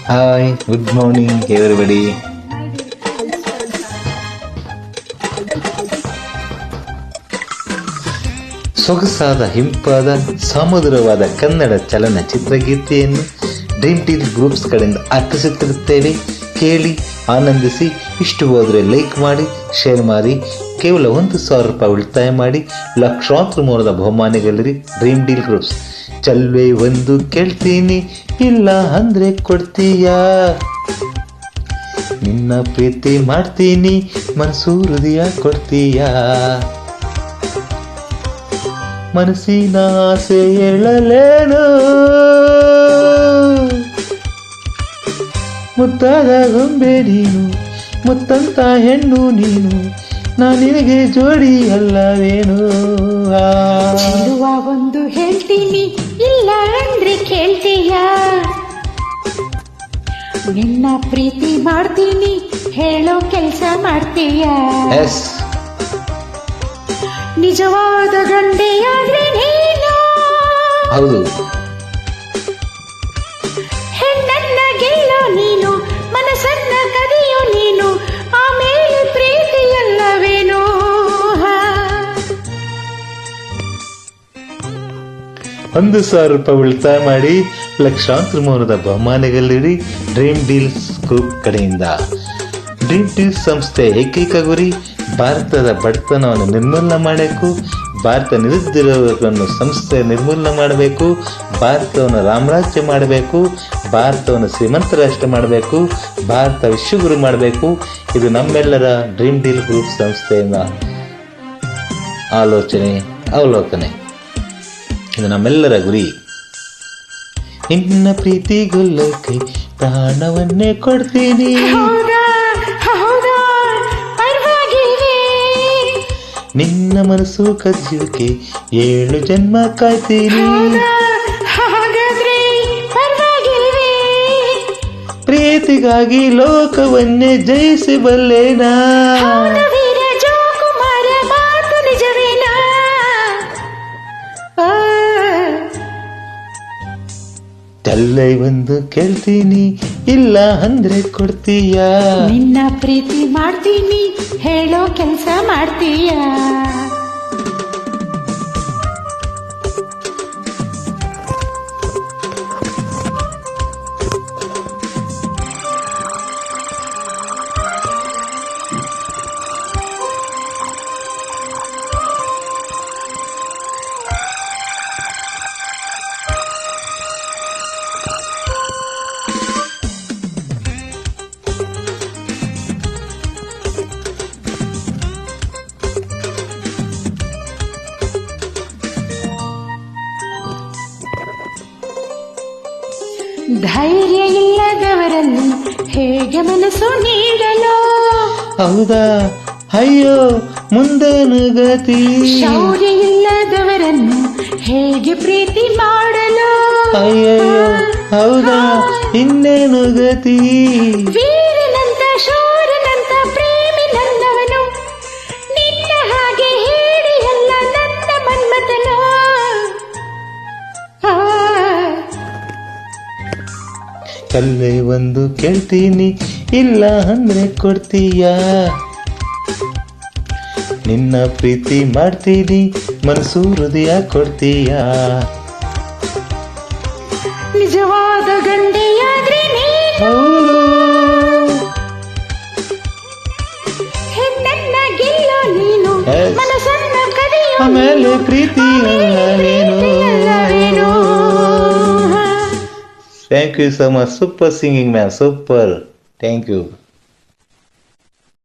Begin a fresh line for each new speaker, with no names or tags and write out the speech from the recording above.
Hi, good morning everybody. ಸೊಗಸಾದ ಹಿಂಪಾದ ಸಮುದ್ರವಾದ Kannada ಚಲನಚಿತ್ರಗೀತೆಯನ್ನು dream ಟೀಲ್ groups ಕಡೆಯಿಂದ ಅರ್ಪಿಸುತ್ತಿರುತ್ತೇವೆ. ಕೇಳಿ ಆನಂದಿಸಿ. ಇಷ್ಟು ಹೋದರೆ ಲೈಕ್ ಮಾಡಿ, ಶೇರ್ ಮಾಡಿ. ಕೇವಲ 1,000 ರೂಪಾಯಿ ಉಳಿತಾಯ ಮಾಡಿ ಲಕ್ಷಾಂತರ ಮೂಲದ ಬಹುಮಾನಗಳಿರಿ. Dream deal groups. ಚಲ್ವೆ ಒಂದು ಕೇಳ್ತೀನಿ, ಇಲ್ಲ ಅಂದ್ರೆ ಕೊಡ್ತೀಯಾ? ನಿನ್ನ ಪ್ರೀತಿ ಮಾಡ್ತೀನಿ, ಮನಸ್ಸು ಹೃದಯ ಕೊಡ್ತೀಯಾ? ಮನಸ್ಸಿನ ಆಸೆ ಹೇಳಲೇನು, ಮುತ್ತಾದ ಗೊಂಬೆ ನೀನು, ಮುತ್ತಂತ ಹೆಣ್ಣು ನೀನು, ನಿನಗೆ ಜೋಡಿ ಅಲ್ಲವೇನು?
ಒಂದು ಹೇಳ್ತೀನಿ, ಇಲ್ಲ ಅಂದ್ರೆ ಕೇಳ್ತೀಯ? ನಿನ್ನ ಪ್ರೀತಿ ಮಾಡ್ತೀನಿ, ಹೇಳೋ ಕೆಲಸ ಮಾಡ್ತೀಯ? ನಿಜವಾದ ಗಂಡೆಯಾದ್ರೆ ನೀನು.
ಹೌದು.
ಹೆಣ್ಣನ್ನ ಗೆಲ್ಲೋ ನೀನು, ಮನಸ್ಸನ್ನ ಕದಿಯೋ ನೀನು, ಆಮೇಲೆ ಪ್ರೀತಿ ಅಲ್ಲವೇನು?
1,000 ರೂಪಾಯಿ ಉಳಿತಾಯ ಮಾಡಿ ಲಕ್ಷಾಂತರ ಮೌನದ ಬಹುಮಾನಗಳಿರಿ. ಡ್ರೀಮ್ ಡೀಲ್ಸ್ ಗ್ರೂಪ್ ಕಡೆಯಿಂದ. ಡ್ರೀಮ್ ಡೀಲ್ಸ್ ಸಂಸ್ಥೆ ಏಕೈಕ ಗುರಿ ಭಾರತದ ಬಡತನವನ್ನು ನಿರ್ಮೂಲನೆ ಮಾಡಬೇಕು, ಭಾರತ ನಿರುದ್ಯೋಗವನ್ನು ಸಂಸ್ಥೆ ನಿರ್ಮೂಲನೆ ಮಾಡಬೇಕು, ಭಾರತವನ್ನು ರಾಮರಾಜ್ಯ ಮಾಡಬೇಕು, ಭಾರತವನ್ನು ಶ್ರೀಮಂತ ರಾಷ್ಟ್ರ ಮಾಡಬೇಕು, ಭಾರತ ವಿಶ್ವಗುರು ಮಾಡಬೇಕು. ಇದು ನಮ್ಮೆಲ್ಲರ ಡ್ರೀಮ್ ಡೀಲ್ ಗ್ರೂಪ್ ಸಂಸ್ಥೆಯಿಂದ ಆಲೋಚನೆ, ಅವಲೋಕನೆ. ಇದು ನಮ್ಮೆಲ್ಲರ ಗುರಿ. ನಿನ್ನ ಪ್ರೀತಿಗೊಲ್ಲಕ್ಕೆ ಪ್ರಾಣವನ್ನೇ ಕೊಡ್ತೀನಿ. ನಿನ್ನ ಮನಸ್ಸು ಕದಿಯೋಕೆ 7 ಜನ್ಮ ಕಾಯ್ತೀನಿ. ಪ್ರೀತಿಗಾಗಿ ಲೋಕವನ್ನೇ ಜಯಿಸಬಲ್ಲೇನಾ? ಚಲ್ಲೈ ಒಂದು ಕೇಳ್ತೀನಿ, ಇಲ್ಲ ಅಂದ್ರೆ ಕೊಡ್ತೀಯಾ?
ನಿನ್ನ ಪ್ರೀತಿ ಮಾಡ್ತೀನಿ, ಹೇಳೋ ಕೆಲಸ ಮಾಡ್ತೀಯ? ಧೈರ್ಯ ಇಲ್ಲದವರಲ್ಲಿ ಹೇಗೆ ಮನಸ್ಸು ನೀಡಲು?
ಹೌದಾ? ಅಯ್ಯೋ, ಮುಂದೇನು ಗತಿ?
ಶೌರ್ಯ ಇಲ್ಲದವರನ್ನು ಹೇಗೆ ಪ್ರೀತಿ ಮಾಡಲು?
ಅಯ್ಯಯ್ಯೋ, ಹೌದಾ? ಇನ್ನೇನು ಗತಿ?
ವೀರನಂತ ಶೂರನಂತ ಪ್ರೇಮಿ ನನ್ನವನು, ನಿನ್ನ ಹಾಗೆ ಹೇಳಿ ಅಲ್ಲ ನನ್ನ ಮನ್ಮಥನು.
ಕಲ್ಲೇ ಒಂದು ಕೇಳ್ತೀನಿ, ಇಲ್ಲ ಅಂದ್ರೆ ಕೊಡ್ತೀಯಾ? ನಿನ್ನ ಪ್ರೀತಿ ಮಾಡ್ತೀನಿ, ಮನಸ್ಸು ಹೃದಯ ಕೊಡ್ತೀಯಾ?
ನಿಜವಾದ ಗಂಡೆಯಾದ್ರೆ ನೀನು. ಹೆಣ್ಣನ್ನ ಗೆಲ್ಲೋ ನೀನು, ಮನಸ್ಸನ್ನ ಕದಿಯೋ
ಆಮೇಲೆ ಪ್ರೀತಿ ಅಲ್ಲವೇನು? Thank you so much. Super singing, man. Super. Thank you.